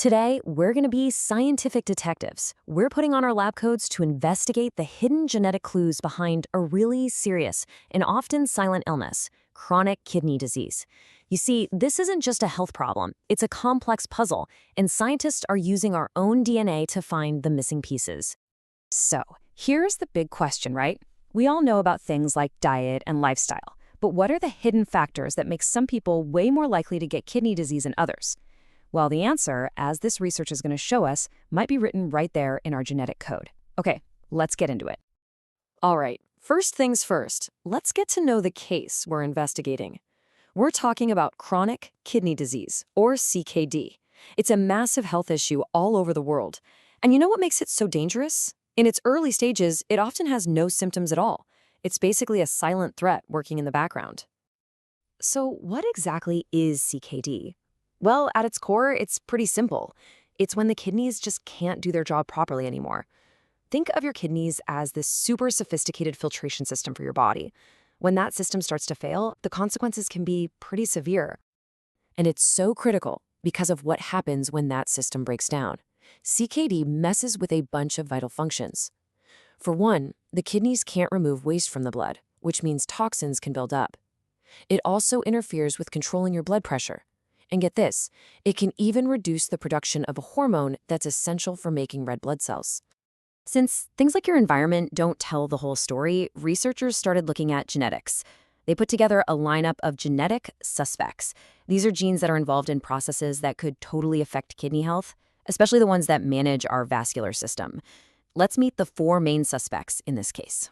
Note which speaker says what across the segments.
Speaker 1: Today, we're going to be scientific detectives. We're putting on our lab coats to investigate the hidden genetic clues behind a really serious and often silent illness, chronic kidney disease. You see, this isn't just a health problem, it's a complex puzzle, and scientists are using our own DNA to find the missing pieces.
Speaker 2: So, here's the big question, right? We all know about things like diet and lifestyle, but what are the hidden factors that make some people way more likely to get kidney disease than others? Well, the answer, as this research is going to show us, might be written right there in our genetic code. Okay, let's get into it.
Speaker 1: All right, first things first, let's get to know the case we're investigating. We're talking about chronic kidney disease, or CKD. It's a massive health issue all over the world. And you know what makes it so dangerous? In its early stages, it often has no symptoms at all. It's basically a silent threat working in the background. So what exactly is CKD? Well, at its core, it's pretty simple. It's when the kidneys just can't do their job properly anymore. Think of your kidneys as this super sophisticated filtration system for your body. When that system starts to fail, the consequences can be pretty severe. And it's so critical because of what happens when that system breaks down. CKD messes with a bunch of vital functions. For one, the kidneys can't remove waste from the blood, which means toxins can build up. It also interferes with controlling your blood pressure. And get this, it can even reduce the production of a hormone that's essential for making red blood cells. Since things like your environment don't tell the whole story, researchers started looking at genetics. They put together a lineup of genetic suspects. These are genes that are involved in processes that could totally affect kidney health, especially the ones that manage our vascular system. Let's meet the four main suspects in this case.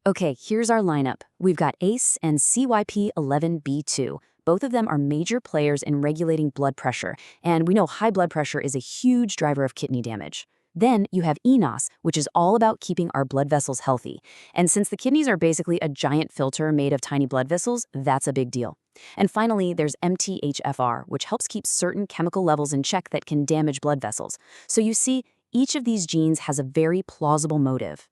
Speaker 2: Okay, here's our lineup. We've got ACE and CYP11B2. Both of them are major players in regulating blood pressure, and we know high blood pressure is a huge driver of kidney damage. Then you have eNOS, which is all about keeping our blood vessels healthy. And since the kidneys are basically a giant filter made of tiny blood vessels, that's a big deal. And finally, there's MTHFR, which helps keep certain chemical levels in check that can damage blood vessels. So you see, each of these genes has a very plausible motive.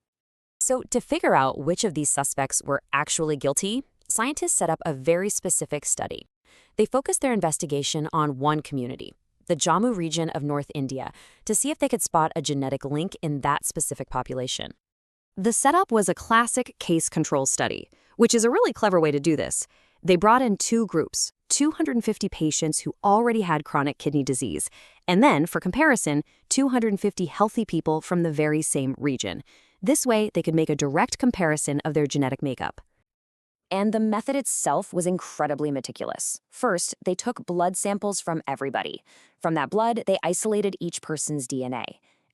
Speaker 1: So to figure out which of these suspects were actually guilty, scientists set up a very specific study. They focused their investigation on one community, the Jammu region of North India, to see if they could spot a genetic link in that specific population. The setup was a classic case control study, which is a really clever way to do this. They brought in two groups, 250 patients who already had chronic kidney disease, and then, for comparison, 250 healthy people from the very same region. This way, they could make a direct comparison of their genetic makeup. And the method itself was incredibly meticulous. First, they took blood samples from everybody. From that blood, they isolated each person's DNA.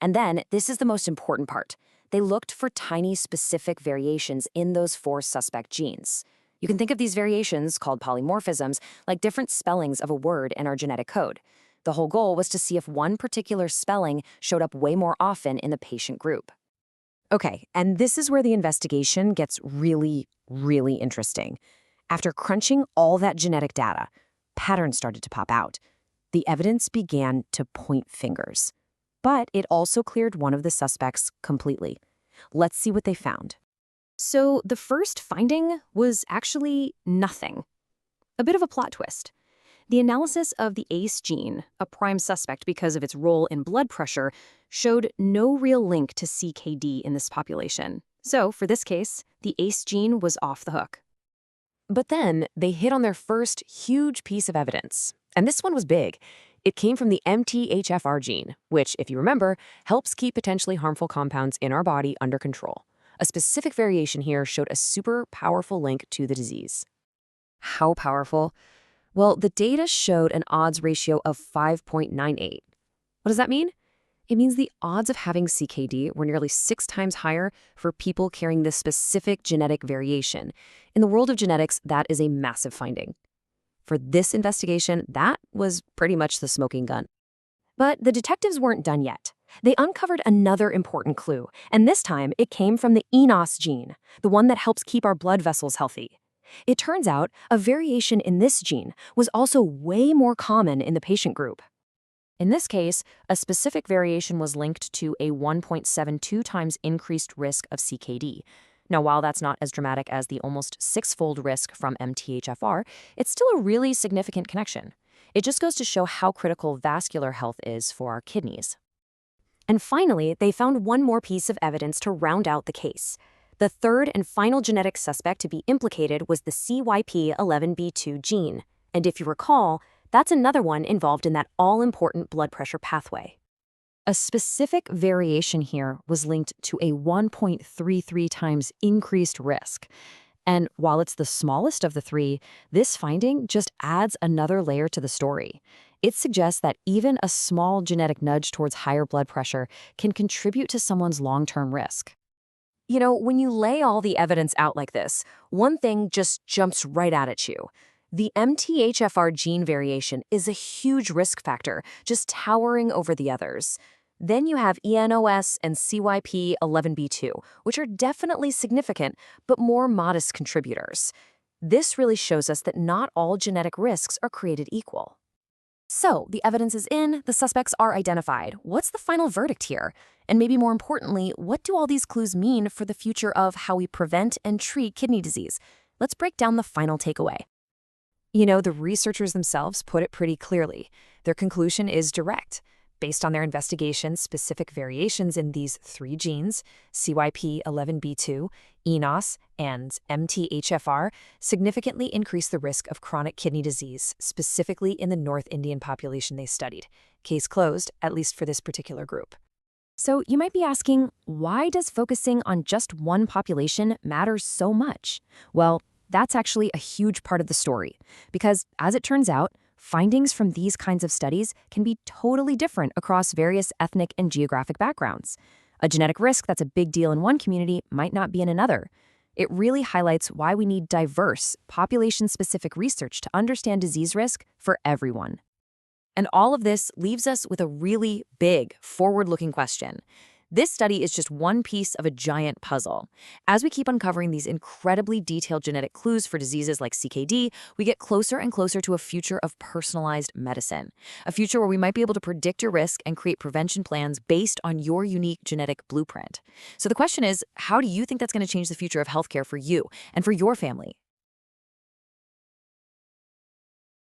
Speaker 1: And then, this is the most important part, they looked for tiny specific variations in those four suspect genes. You can think of these variations, called polymorphisms, like different spellings of a word in our genetic code. The whole goal was to see if one particular spelling showed up way more often in the patient group. Okay, and this is where the investigation gets really interesting. After crunching all that genetic data, patterns started to pop out. The evidence began to point fingers. But it also cleared one of the suspects completely. Let's see what they found. So the first finding was actually nothing. A bit of a plot twist. The analysis of the ACE gene, a prime suspect because of its role in blood pressure, showed no real link to CKD in this population. So, for this case, the ACE gene was off the hook. But then, they hit on their first huge piece of evidence. And this one was big. It came from the MTHFR gene, which, if you remember, helps keep potentially harmful compounds in our body under control. A specific variation here showed a super powerful link to the disease. How powerful? Well, the data showed an odds ratio of 5.98. What does that mean? It means the odds of having CKD were nearly 6 times higher for people carrying this specific genetic variation. In the world of genetics, that is a massive finding. For this investigation, that was pretty much the smoking gun. But the detectives weren't done yet. They uncovered another important clue, and this time it came from the eNOS gene, the one that helps keep our blood vessels healthy. It turns out a variation in this gene was also way more common in the patient group. In this case, a specific variation was linked to a 1.72 times increased risk of CKD. Now, while that's not as dramatic as the almost 6-fold risk from MTHFR, it's still a really significant connection. It just goes to show how critical vascular health is for our kidneys. And finally, they found one more piece of evidence to round out the case. The third and final genetic suspect to be implicated was the CYP11B2 gene. And if you recall, that's another one involved in that all-important blood pressure pathway. A specific variation here was linked to a 1.33 times increased risk. And while it's the smallest of the three, this finding just adds another layer to the story. It suggests that even a small genetic nudge towards higher blood pressure can contribute to someone's long-term risk. You know, when you lay all the evidence out like this, one thing just jumps right out at you. The MTHFR gene variation is a huge risk factor, just towering over the others. Then you have eNOS and CYP11B2, which are definitely significant, but more modest contributors. This really shows us that not all genetic risks are created equal. So, the evidence is in, the suspects are identified. What's the final verdict here? And maybe more importantly, what do all these clues mean for the future of how we prevent and treat kidney disease? Let's break down the final takeaway. You know, the researchers themselves put it pretty clearly. Their conclusion is direct. Based on their investigation, specific variations in these three genes, CYP11B2, eNOS, and MTHFR, significantly increase the risk of chronic kidney disease, specifically in the North Indian population they studied. Case closed, at least for this particular group. So you might be asking, why does focusing on just one population matter so much? Well, that's actually a huge part of the story, because as it turns out, findings from these kinds of studies can be totally different across various ethnic and geographic backgrounds. A genetic risk that's a big deal in one community might not be in another. It really highlights why we need diverse, population-specific research to understand disease risk for everyone. And all of this leaves us with a really big, forward-looking question. This study is just one piece of a giant puzzle. As we keep uncovering these incredibly detailed genetic clues for diseases like CKD, we get closer and closer to a future of personalized medicine. A future where we might be able to predict your risk and create prevention plans based on your unique genetic blueprint. So the question is, how do you think that's going to change the future of healthcare for you and for your family?